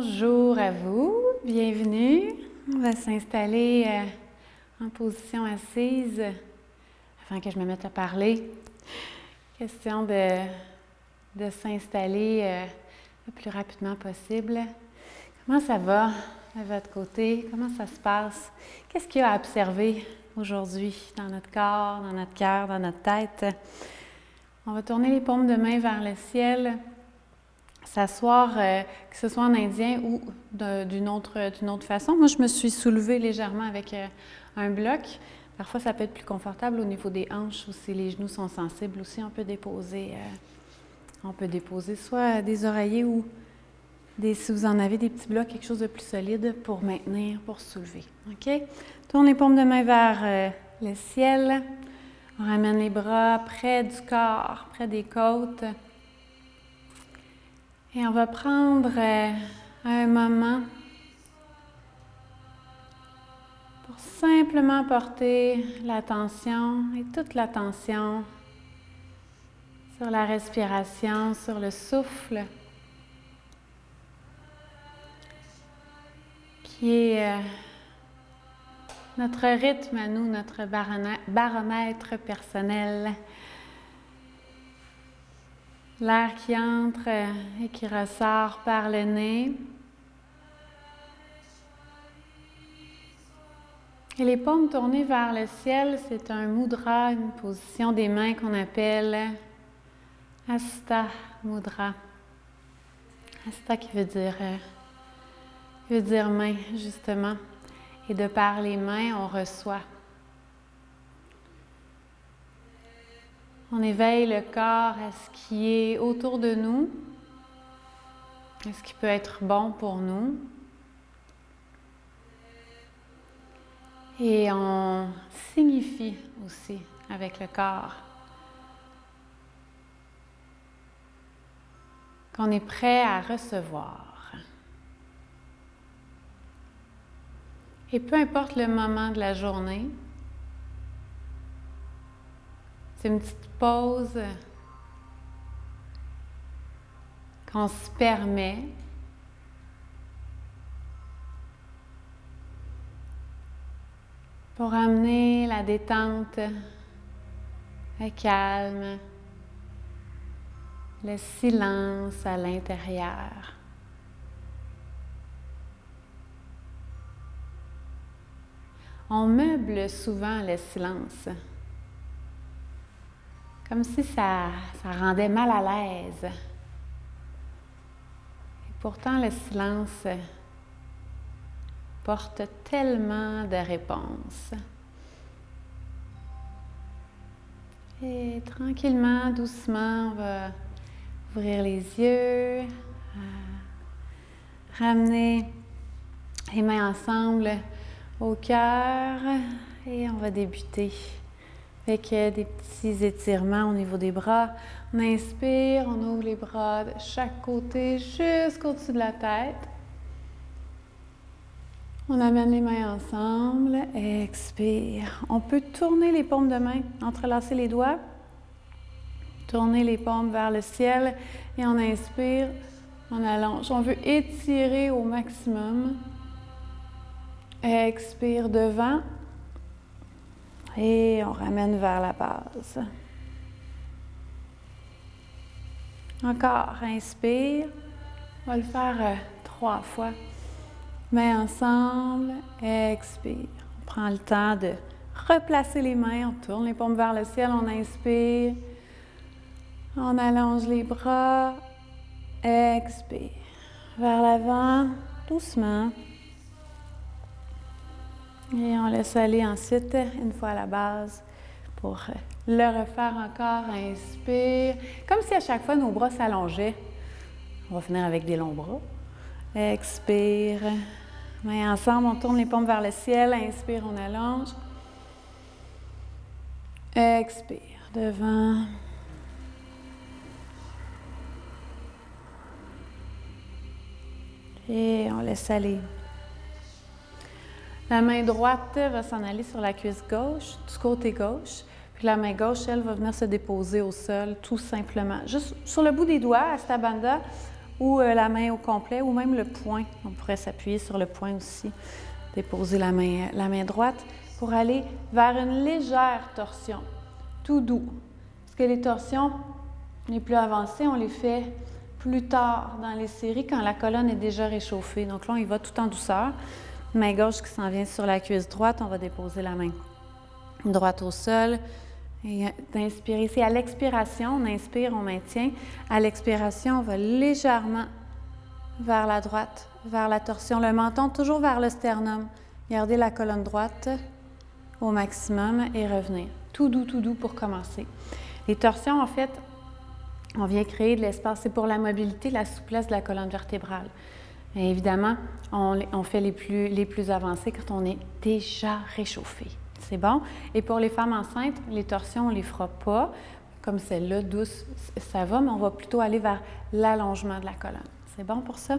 Bonjour à vous, bienvenue. On va s'installer en position assise afin que je me mette à parler. Question de s'installer le plus rapidement possible. Comment ça va à votre côté? Comment ça se passe? Qu'est-ce qu'il y a à observer aujourd'hui dans notre corps, dans notre cœur, dans notre tête? On va tourner les paumes de main vers le ciel. S'asseoir, que ce soit en indien ou d'une autre façon. Moi, je me suis soulevée légèrement avec un bloc. Parfois, ça peut être plus confortable au niveau des hanches ou si les genoux sont sensibles aussi. On peut déposer soit des oreillers ou si vous en avez des petits blocs, quelque chose de plus solide pour maintenir, pour soulever. OK? Tourne les paumes de main vers le ciel. On ramène les bras près du corps, près des côtes. Et on va prendre un moment pour simplement porter l'attention et toute l'attention sur la respiration, sur le souffle, qui est notre rythme à nous, notre baromètre personnel. L'air qui entre et qui ressort par le nez. Et les paumes tournées vers le ciel, c'est un mudra, une position des mains qu'on appelle Hasta Mudra. Hasta qui veut dire main, justement. Et de par les mains, on reçoit. On éveille le corps à ce qui est autour de nous, à ce qui peut être bon pour nous. Et on signifie aussi avec le corps qu'on est prêt à recevoir. Et peu importe le moment de la journée, c'est une petite pause qu'on se permet pour amener la détente, le calme, le silence à l'intérieur. On meuble souvent le silence. Comme si ça rendait mal à l'aise. Et pourtant, le silence porte tellement de réponses. Et tranquillement, doucement, on va ouvrir les yeux, ramener les mains ensemble au cœur et on va débuter. Avec des petits étirements au niveau des bras. On inspire, on ouvre les bras de chaque côté jusqu'au-dessus de la tête. On amène les mains ensemble. Expire. On peut tourner les paumes de main, entrelacer les doigts. Tourner les paumes vers le ciel. Et on inspire, on allonge. On veut étirer au maximum. Expire devant. Et on ramène vers la base. Encore, inspire. On va le faire 3 fois. Mains ensemble, expire. On prend le temps de replacer les mains. On tourne les paumes vers le ciel, on inspire. On allonge les bras. Expire. Vers l'avant, doucement. Et on laisse aller ensuite, une fois à la base, pour le refaire encore. Inspire. Comme si à chaque fois nos bras s'allongeaient. On va finir avec des longs bras. Expire. Mains ensemble, on tourne les paumes vers le ciel. Inspire, on allonge. Expire. Devant. Et on laisse aller. La main droite va s'en aller sur la cuisse gauche, du côté gauche. Puis la main gauche, elle, va venir se déposer au sol, tout simplement. Juste sur le bout des doigts, Hasta Bandha, ou la main au complet, ou même le poing. On pourrait s'appuyer sur le poing aussi, déposer la main droite pour aller vers une légère torsion, tout doux. Parce que les torsions les plus avancées, on les fait plus tard dans les séries quand la colonne est déjà réchauffée. Donc là, on y va tout en douceur. Main gauche qui s'en vient sur la cuisse droite, on va déposer la main droite au sol. Et d'inspirer. C'est à l'expiration, on inspire, on maintient. À l'expiration, on va légèrement vers la droite, vers la torsion. Le menton toujours vers le sternum. Gardez la colonne droite au maximum et revenir. Tout doux pour commencer. Les torsions, en fait, on vient créer de l'espace. C'est pour la mobilité, la souplesse de la colonne vertébrale. Et évidemment, on fait les plus avancés quand on est déjà réchauffé. C'est bon? Et pour les femmes enceintes, les torsions, on ne les fera pas. Comme celle-là, douce, ça va, mais on va plutôt aller vers l'allongement de la colonne. C'est bon pour ça?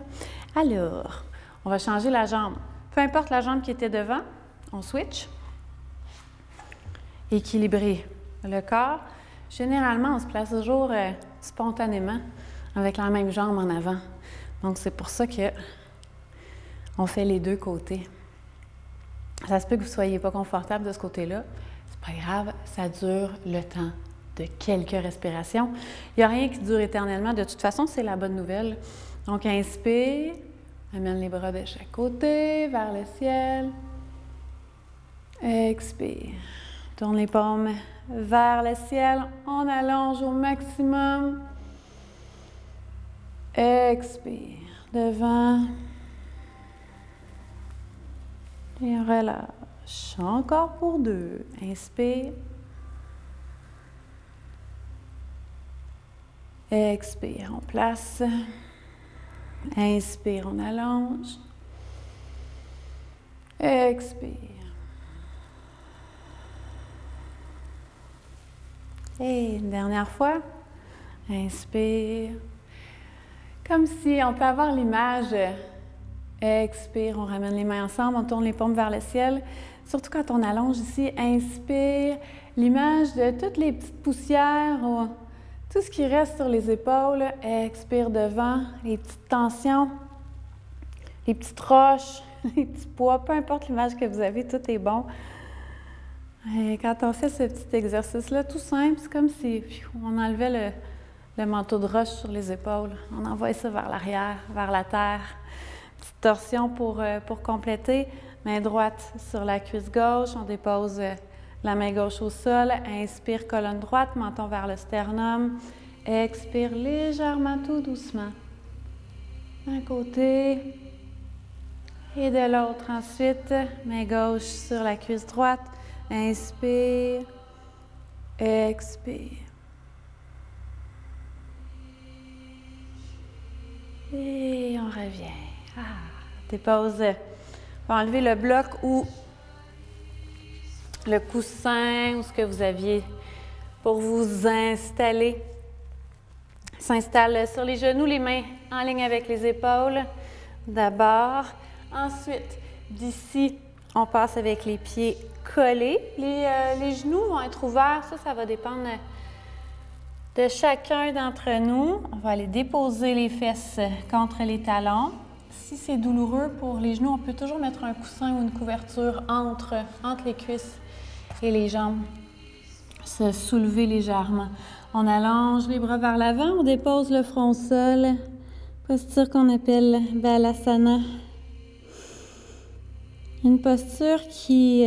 Alors, on va changer la jambe. Peu importe la jambe qui était devant, on switch. Équilibrer le corps. Généralement, on se place toujours spontanément avec la même jambe en avant. Donc, c'est pour ça qu'on fait les deux côtés. Ça se peut que vous ne soyez pas confortable de ce côté-là. C'est pas grave, ça dure le temps de quelques respirations. Il n'y a rien qui dure éternellement. De toute façon, c'est la bonne nouvelle. Donc, inspire, amène les bras de chaque côté, vers le ciel. Expire. Tourne les paumes vers le ciel. On allonge au maximum. Expire. Devant. Et relâche. Encore pour 2. Inspire. Expire, on place. Inspire, on allonge. Expire. Et une dernière fois. Inspire. Comme si on peut avoir l'image. Expire, on ramène les mains ensemble, on tourne les paumes vers le ciel. Surtout quand on allonge ici, inspire, l'image de toutes les petites poussières, tout ce qui reste sur les épaules. Expire devant, les petites tensions, les petites roches, les petits poids, peu importe l'image que vous avez, tout est bon. Et quand on fait ce petit exercice-là, tout simple, c'est comme si on enlevait le manteau de roche sur les épaules. On envoie ça vers l'arrière, vers la terre. Petite torsion pour compléter. Main droite sur la cuisse gauche. On dépose la main gauche au sol. Inspire, colonne droite, menton vers le sternum. Expire légèrement, tout doucement. D'un côté et de l'autre. Ensuite, main gauche sur la cuisse droite. Inspire. Expire. Et on revient. Dépose. On va enlever le bloc ou le coussin ou ce que vous aviez pour vous installer. S'installe sur les genoux, les mains en ligne avec les épaules. D'abord. Ensuite, d'ici, on passe avec les pieds collés. Les genoux vont être ouverts. Ça va dépendre de chacun d'entre nous. On va aller déposer les fesses contre les talons. Si c'est douloureux pour les genoux, on peut toujours mettre un coussin ou une couverture entre les cuisses et les jambes. Se soulever légèrement. On allonge les bras vers l'avant, on dépose le front au sol. Posture qu'on appelle Balasana. Une posture qui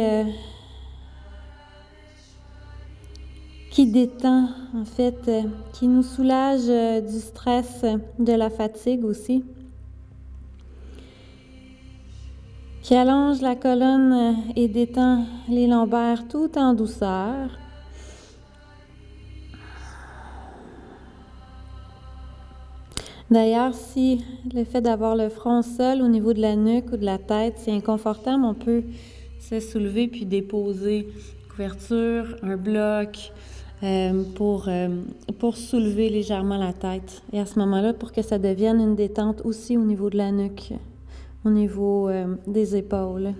détend, en fait, qui nous soulage du stress, de la fatigue aussi. Qui allonge la colonne et détend les lombaires tout en douceur. D'ailleurs, si le fait d'avoir le front seul au niveau de la nuque ou de la tête, c'est inconfortable, on peut se soulever puis déposer une couverture, un bloc pour soulever légèrement la tête. Et à ce moment-là, pour que ça devienne une détente aussi au niveau de la nuque, au niveau des épaules.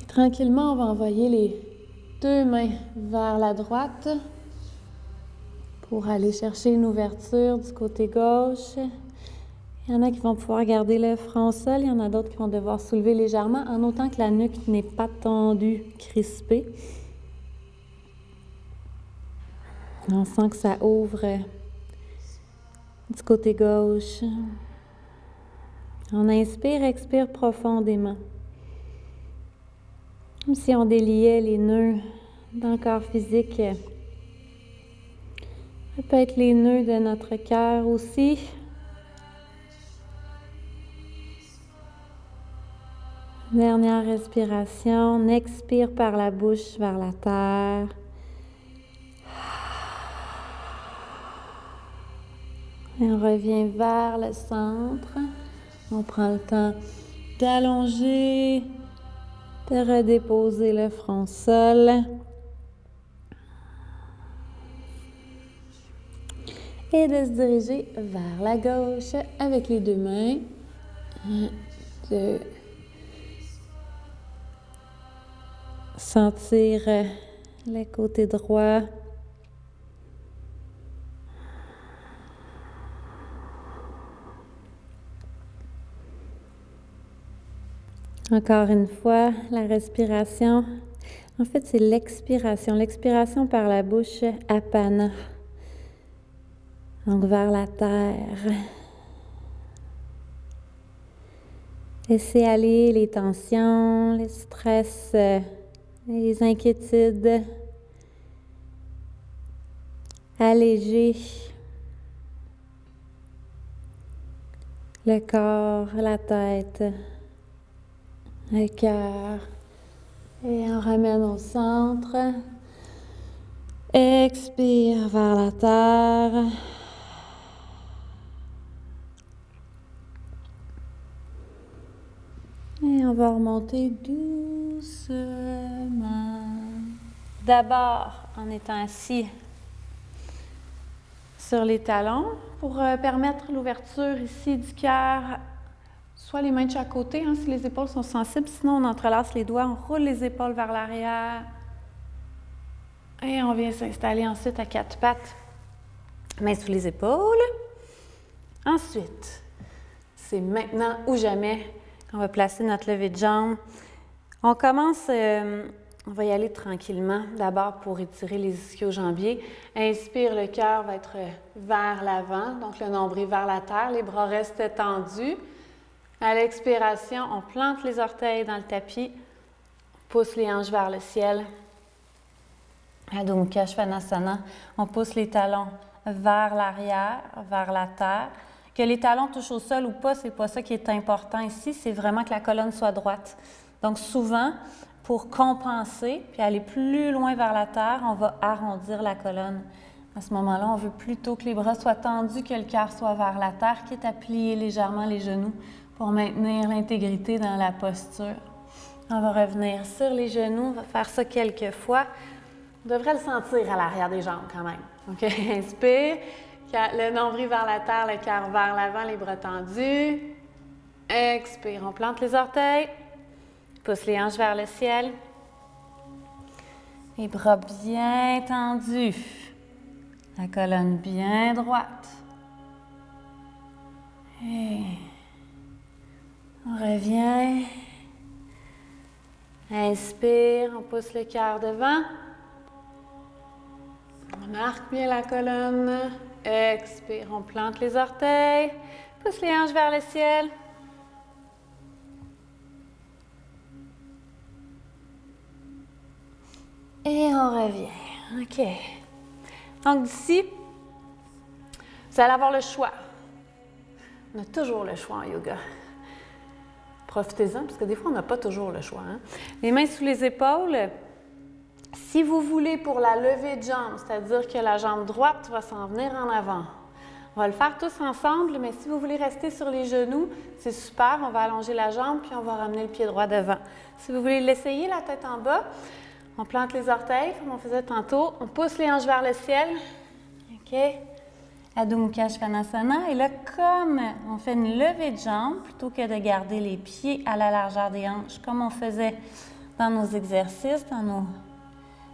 Et tranquillement, on va envoyer les deux mains vers la droite pour aller chercher une ouverture du côté gauche. Il y en a qui vont pouvoir garder le front au sol, il y en a d'autres qui vont devoir soulever légèrement, en autant que la nuque n'est pas tendue, crispée. On sent que ça ouvre du côté gauche. On inspire, expire profondément. Comme si on déliait les nœuds dans le corps physique. Ça peut être les nœuds de notre cœur aussi. Dernière respiration. On expire par la bouche vers la terre. Et on revient vers le centre. On prend le temps d'allonger, de redéposer le front au sol. Et de se diriger vers la gauche avec les deux mains. 1, 2. Sentir le côté droit. Encore une fois, la respiration. En fait, c'est l'expiration. L'expiration par la bouche, apana. Donc, vers la terre. Laissez aller les tensions, les stress, les inquiétudes. Alléger le corps, la tête, le cœur. Et on ramène au centre. Expire vers la terre. Et on va remonter doucement. D'abord, en étant assis sur les talons pour permettre l'ouverture ici du cœur. Soit les mains de chaque côté, hein, si les épaules sont sensibles. Sinon, on entrelace les doigts, on roule les épaules vers l'arrière. Et on vient s'installer ensuite à quatre pattes. Mains sous les épaules. Ensuite, c'est maintenant ou jamais qu'on va placer notre levée de jambe. On commence, on va y aller tranquillement. D'abord pour étirer les ischio-jambiers. Inspire, le cœur va être vers l'avant, donc le nombril vers la terre. Les bras restent tendus. À l'expiration, on plante les orteils dans le tapis, pousse les hanches vers le ciel. Adho Mukha Svanasana, on pousse les talons vers l'arrière, vers la terre. Que les talons touchent au sol ou pas, c'est pas ça qui est important ici, c'est vraiment que la colonne soit droite. Donc souvent, pour compenser puis aller plus loin vers la terre, on va arrondir la colonne. À ce moment-là, on veut plutôt que les bras soient tendus, que le cœur soit vers la terre, quitte à plier légèrement les genoux pour maintenir l'intégrité dans la posture. On va revenir sur les genoux, on va faire ça quelques fois. On devrait le sentir à l'arrière des jambes quand même. OK, inspire, le nombril vers la terre, le cœur vers l'avant, les bras tendus. Expire, on plante les orteils, pousse les hanches vers le ciel. Les bras bien tendus, la colonne bien droite. Et on revient. Inspire, on pousse le cœur devant. On marque bien la colonne. Expire, on plante les orteils. Pousse les hanches vers le ciel. Et on revient. OK. Donc d'ici, vous allez avoir le choix. On a toujours le choix en yoga. Profitez-en, parce que des fois, on n'a pas toujours le choix. Hein? Les mains sous les épaules. Si vous voulez pour la levée de jambe, c'est-à-dire que la jambe droite va s'en venir en avant. On va le faire tous ensemble, mais si vous voulez rester sur les genoux, c'est super. On va allonger la jambe, puis on va ramener le pied droit devant. Si vous voulez l'essayer, la tête en bas, on plante les orteils, comme on faisait tantôt. On pousse les hanches vers le ciel. OK. Adho Mukha Svanasana. Et là, comme on fait une levée de jambe, plutôt que de garder les pieds à la largeur des hanches, comme on faisait dans nos exercices, dans nos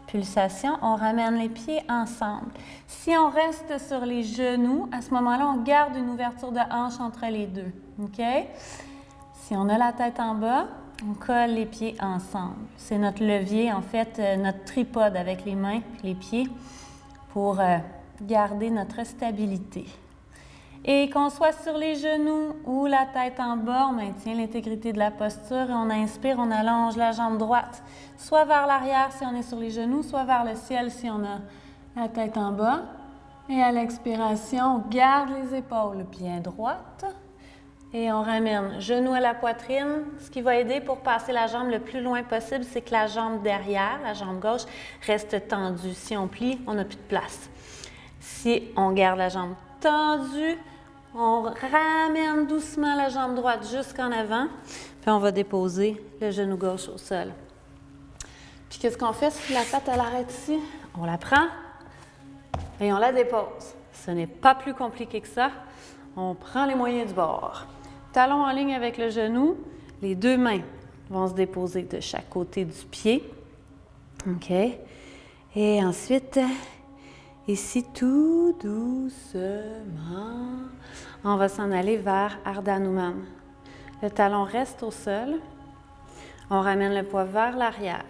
pulsation, on ramène les pieds ensemble. Si on reste sur les genoux, à ce moment-là, on garde une ouverture de hanche entre les deux. OK? Si on a la tête en bas, on colle les pieds ensemble. C'est notre levier, en fait, notre tripode avec les mains et les pieds pour garder notre stabilité. Et qu'on soit sur les genoux ou la tête en bas, on maintient l'intégrité de la posture et on inspire, on allonge la jambe droite, soit vers l'arrière si on est sur les genoux, soit vers le ciel si on a la tête en bas. Et à l'expiration, on garde les épaules bien droites et on ramène genou à la poitrine. Ce qui va aider pour passer la jambe le plus loin possible, c'est que la jambe derrière, la jambe gauche, reste tendue. Si on plie, on n'a plus de place. Si on garde la jambe tendue, on ramène doucement la jambe droite jusqu'en avant, puis on va déposer le genou gauche au sol. Puis qu'est-ce qu'on fait si la patte elle arrête ici? On la prend et on la dépose. Ce n'est pas plus compliqué que ça. On prend les moyens du bord. Talon en ligne avec le genou, les deux mains vont se déposer de chaque côté du pied. OK? Et ensuite, ici, tout doucement, on va s'en aller vers Ardha Hanuman. Le talon reste au sol. On ramène le poids vers l'arrière.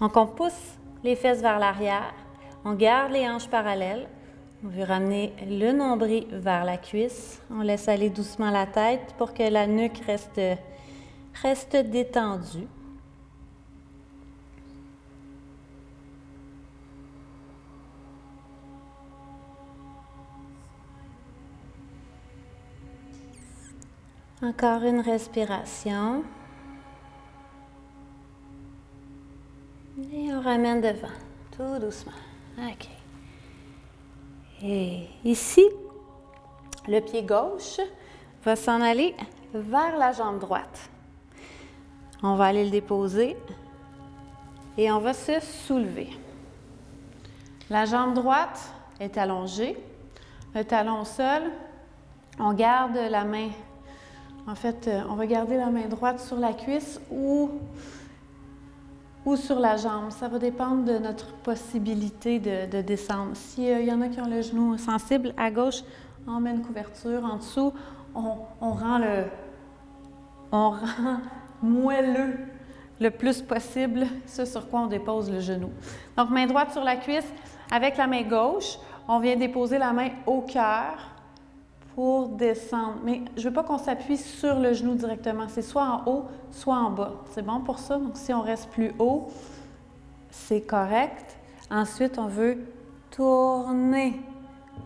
Donc, on pousse les fesses vers l'arrière. On garde les hanches parallèles. On veut ramener le nombril vers la cuisse. On laisse aller doucement la tête pour que la nuque reste détendue. Encore une respiration. Et on ramène devant, tout doucement. OK. Et ici, le pied gauche va s'en aller vers la jambe droite. On va aller le déposer et on va se soulever. La jambe droite est allongée, le talon au sol. On garde la main, en fait, on va garder la main droite sur la cuisse ou sur la jambe. Ça va dépendre de notre possibilité de descendre. S'il y en a qui ont le genou sensible, à gauche, on met une couverture. En dessous, on rend moelleux le plus possible ce sur quoi on dépose le genou. Donc, main droite sur la cuisse. Avec la main gauche, on vient déposer la main au cœur pour descendre. Mais je ne veux pas qu'on s'appuie sur le genou directement. C'est soit en haut, soit en bas. C'est bon pour ça? Donc, si on reste plus haut, c'est correct. Ensuite, on veut tourner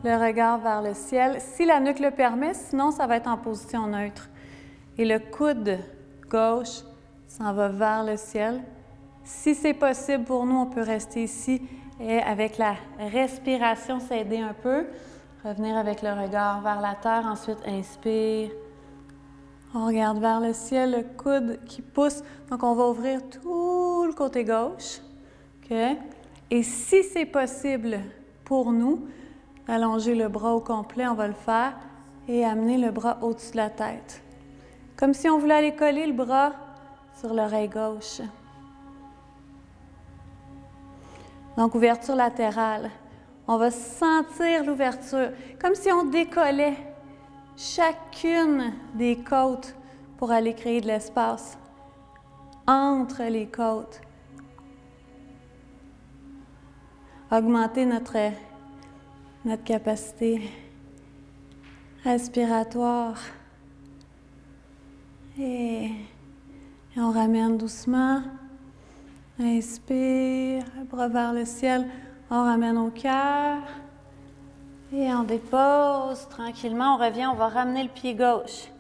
le regard vers le ciel. Si la nuque le permet, sinon, ça va être en position neutre. Et le coude gauche s'en va vers le ciel. Si c'est possible pour nous, on peut rester ici et avec la respiration, s'aider un peu. Revenir avec le regard vers la terre. Ensuite, inspire. On regarde vers le ciel, le coude qui pousse. Donc, on va ouvrir tout le côté gauche. OK? Et si c'est possible pour nous, allonger le bras au complet, on va le faire et amener le bras au-dessus de la tête. Comme si on voulait aller coller le bras sur l'oreille gauche. Donc, ouverture latérale. On va sentir l'ouverture, comme si on décollait chacune des côtes pour aller créer de l'espace entre les côtes. Augmenter notre capacité respiratoire. Et on ramène doucement. Inspire, bras vers le ciel. On ramène au cœur et on dépose tranquillement. On revient, on va ramener le pied gauche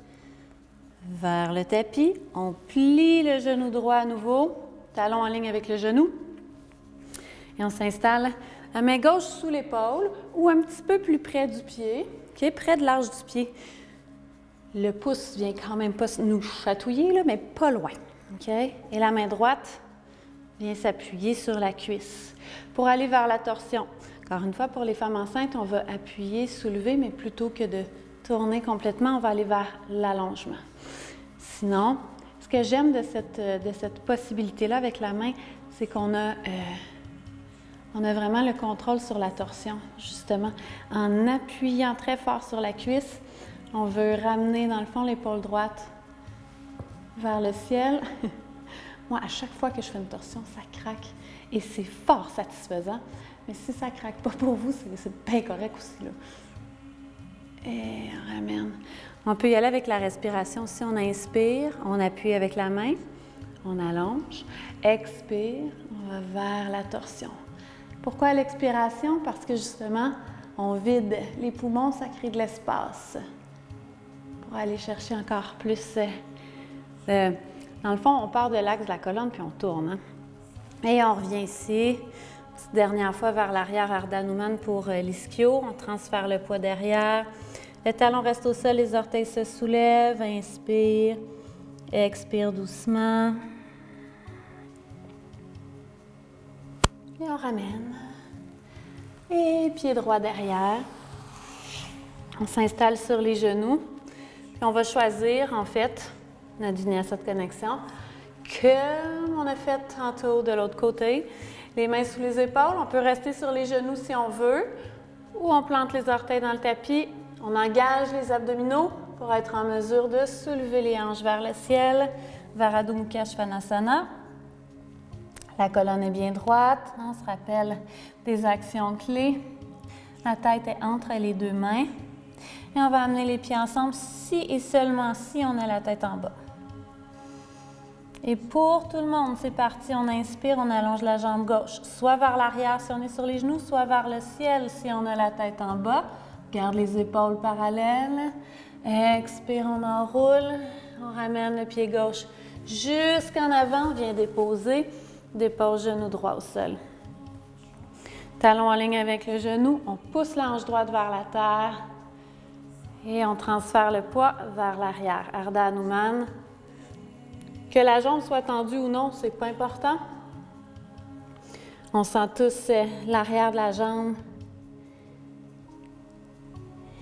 vers le tapis. On plie le genou droit à nouveau, talon en ligne avec le genou. Et on s'installe, la main gauche sous l'épaule ou un petit peu plus près du pied, okay, près de l'arche du pied. Le pouce vient quand même pas nous chatouiller, là, mais pas loin. Okay? Et la main droite vient s'appuyer sur la cuisse pour aller vers la torsion. Encore une fois, pour les femmes enceintes, on va appuyer, soulever, mais plutôt que de tourner complètement, on va aller vers l'allongement. Sinon, est-ce que j'aime de cette possibilité-là avec la main, c'est qu'on a vraiment le contrôle sur la torsion, justement. En appuyant très fort sur la cuisse, on veut ramener, dans le fond, l'épaule droite vers le ciel. Moi, à chaque fois que je fais une torsion, ça craque. Et c'est fort satisfaisant. Mais si ça ne craque pas pour vous, c'est bien correct aussi, là. Et on ramène. On peut y aller avec la respiration. Si on inspire, on appuie avec la main, on allonge. Expire, on va vers la torsion. Pourquoi l'expiration? Parce que justement, on vide les poumons, ça crée de l'espace pour aller chercher encore plus. Dans le fond, on part de l'axe de la colonne puis on tourne. Hein? Et on revient ici. Petite dernière fois vers l'arrière, Ardha Hanuman pour l'ischio. On transfère le poids derrière. Le talon reste au sol, les orteils se soulèvent. Inspire, expire doucement. Et on ramène. Et pied droit derrière. On s'installe sur les genoux. Puis on va choisir, en fait, notre vinyasa de connexion, comme on a fait tantôt de l'autre côté. Les mains sous les épaules. On peut rester sur les genoux si on veut. Ou on plante les orteils dans le tapis. On engage les abdominaux pour être en mesure de soulever les hanches vers le ciel, vers Adho Mukha Svanasana. La colonne est bien droite. On se rappelle des actions clés. La tête est entre les deux mains. Et on va amener les pieds ensemble si et seulement si on a la tête en bas. Et pour tout le monde, c'est parti. On inspire, on allonge la jambe gauche, soit vers l'arrière si on est sur les genoux, soit vers le ciel si on a la tête en bas. Garde les épaules parallèles. Expire, on enroule. On ramène le pied gauche jusqu'en avant. On vient déposer. Dépose genou droit au sol. Talon en ligne avec le genou. On pousse la hanche droite vers la terre. Et on transfère le poids vers l'arrière. Ardha Hanuman. Que la jambe soit tendue ou non, c'est pas important. On sent tous l'arrière de la jambe.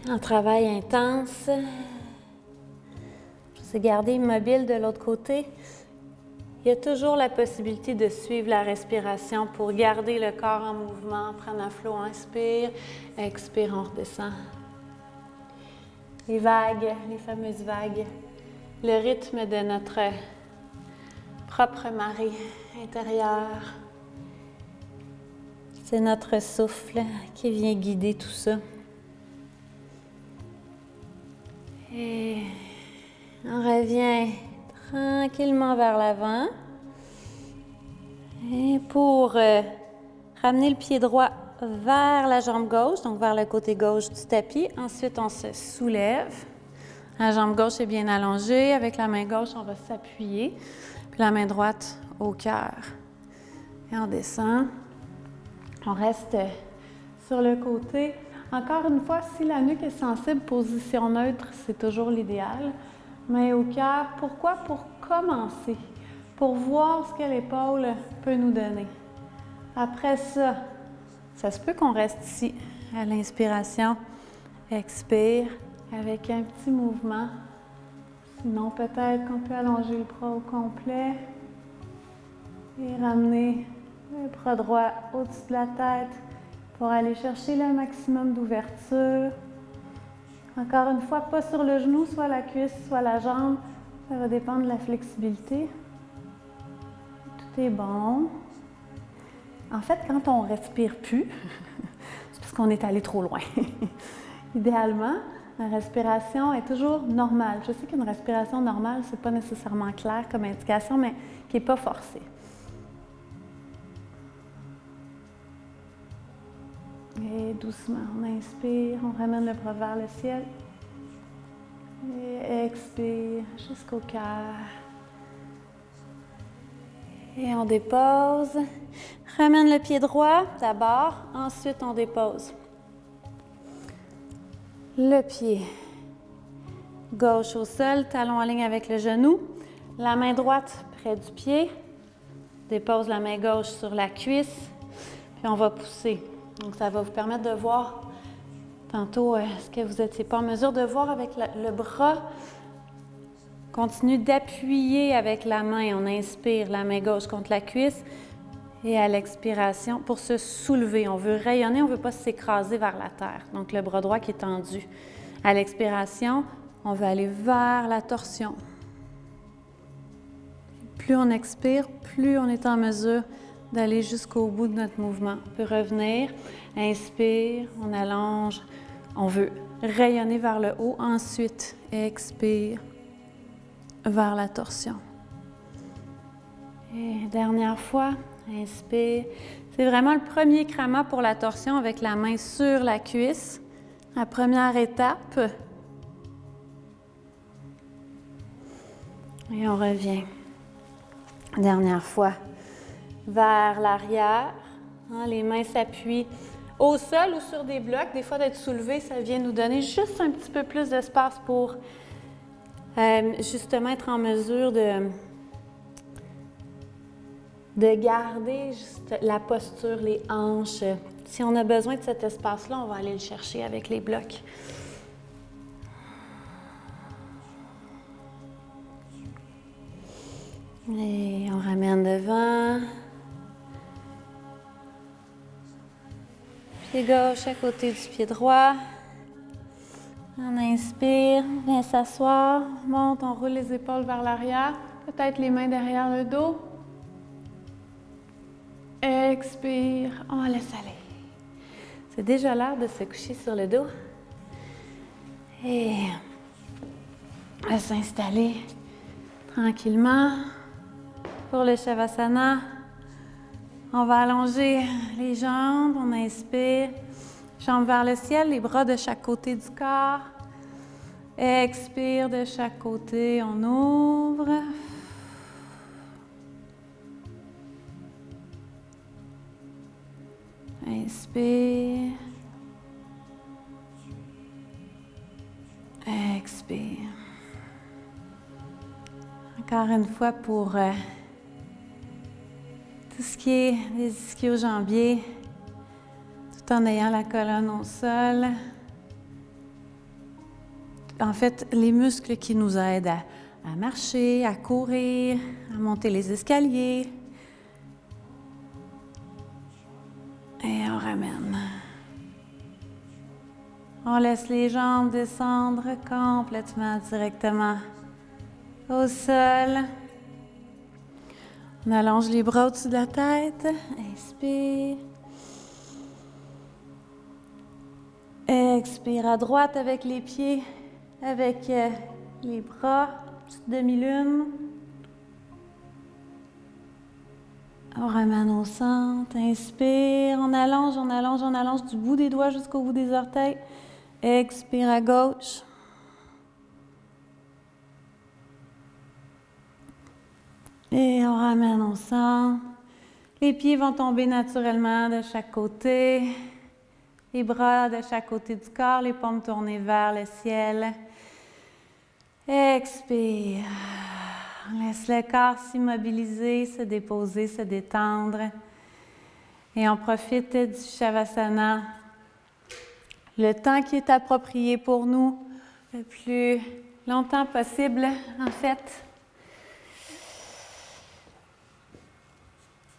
Un travail intense. Je vais garder immobile de l'autre côté. Il y a toujours la possibilité de suivre la respiration pour garder le corps en mouvement. Prendre un flot, inspire, expire, on redescend. Les vagues, les fameuses vagues, le rythme de notre propre marée intérieure. C'est notre souffle qui vient guider tout ça. Et on revient tranquillement vers l'avant. Et pour ramener le pied droit vers la jambe gauche, donc vers le côté gauche du tapis. Ensuite, on se soulève. La jambe gauche est bien allongée. Avec la main gauche, on va s'appuyer. Puis la main droite au cœur. Et on descend. On reste sur le côté. Encore une fois, si la nuque est sensible, position neutre, c'est toujours l'idéal. Main au cœur. Pourquoi? Pour commencer. Pour voir ce que l'épaule peut nous donner. Après ça, ça se peut qu'on reste ici à l'inspiration. Expire avec un petit mouvement. Sinon, peut-être qu'on peut allonger le bras au complet et ramener le bras droit au-dessus de la tête pour aller chercher le maximum d'ouverture. Encore une fois, pas sur le genou, soit la cuisse, soit la jambe. Ça va dépendre de la flexibilité. Tout est bon. En fait, quand on ne respire plus, c'est parce qu'on est allé trop loin. Idéalement, la respiration est toujours normale. Je sais qu'une respiration normale, ce n'est pas nécessairement clair comme indication, mais qui n'est pas forcée. Et doucement, on inspire, on ramène le bras vers le ciel. Et expire jusqu'au cœur. Et on dépose. Ramène le pied droit d'abord, ensuite on dépose. Le pied gauche au sol, talon en ligne avec le genou. La main droite près du pied. Dépose la main gauche sur la cuisse. Puis on va pousser. Donc ça va vous permettre de voir tantôt ce que vous n'étiez pas en mesure de voir avec le bras Continue d'appuyer avec la main. On inspire la main gauche contre la cuisse. Et à l'expiration, pour se soulever, on veut rayonner, on ne veut pas s'écraser vers la terre. Donc, le bras droit qui est tendu. À l'expiration, on veut aller vers la torsion. Plus on expire, plus on est en mesure d'aller jusqu'au bout de notre mouvement. On peut revenir, inspire, on allonge, on veut rayonner vers le haut. Ensuite, expire vers la torsion. Et dernière fois, inspire. C'est vraiment le premier krama pour la torsion avec la main sur la cuisse. La première étape. Et on revient. Dernière fois. Vers l'arrière. Les mains s'appuient au sol ou sur des blocs. Des fois, d'être soulevé, ça vient nous donner juste un petit peu plus d'espace pour justement être en mesure de garder juste la posture, les hanches. Si on a besoin de cet espace-là, on va aller le chercher avec les blocs. Et on ramène devant. Pied gauche à côté du pied droit. On inspire, viens s'asseoir, monte, on roule les épaules vers l'arrière. Peut-être les mains derrière le dos. Expire, on laisse aller. C'est déjà l'heure de se coucher sur le dos. Et à s'installer tranquillement pour le Shavasana. On va allonger les jambes, on inspire. Jambes vers le ciel, les bras de chaque côté du corps. Expire de chaque côté, on ouvre. Inspire. Expire. Encore une fois pour tout ce qui est les ischio-jambiers, tout en ayant la colonne au sol. En fait, les muscles qui nous aident à marcher, à courir, à monter les escaliers. Et on ramène. On laisse les jambes descendre complètement directement au sol. On allonge les bras au-dessus de la tête. Inspire. Expire à droite avec les pieds, avec les bras, petite demi-lune. On ramène au centre, inspire, on allonge du bout des doigts jusqu'au bout des orteils. Expire à gauche. Et on ramène au centre. Les pieds vont tomber naturellement de chaque côté. Les bras de chaque côté du corps, les paumes tournées vers le ciel. Expire. On laisse le corps s'immobiliser, se déposer, se détendre. Et on profite du Shavasana. Le temps qui est approprié pour nous, le plus longtemps possible, en fait.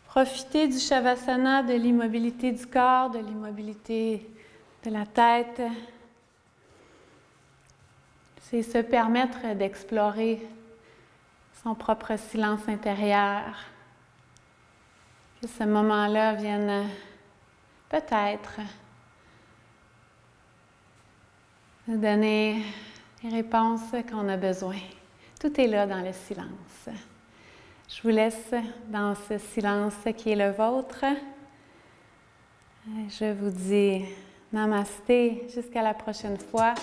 Profitez du Shavasana, de l'immobilité du corps, de l'immobilité de la tête. C'est se permettre d'explorer son propre silence intérieur. Que ce moment-là vienne peut-être nous donner les réponses qu'on a besoin. Tout est là dans le silence. Je vous laisse dans ce silence qui est le vôtre. Je vous dis namasté, jusqu'à la prochaine fois.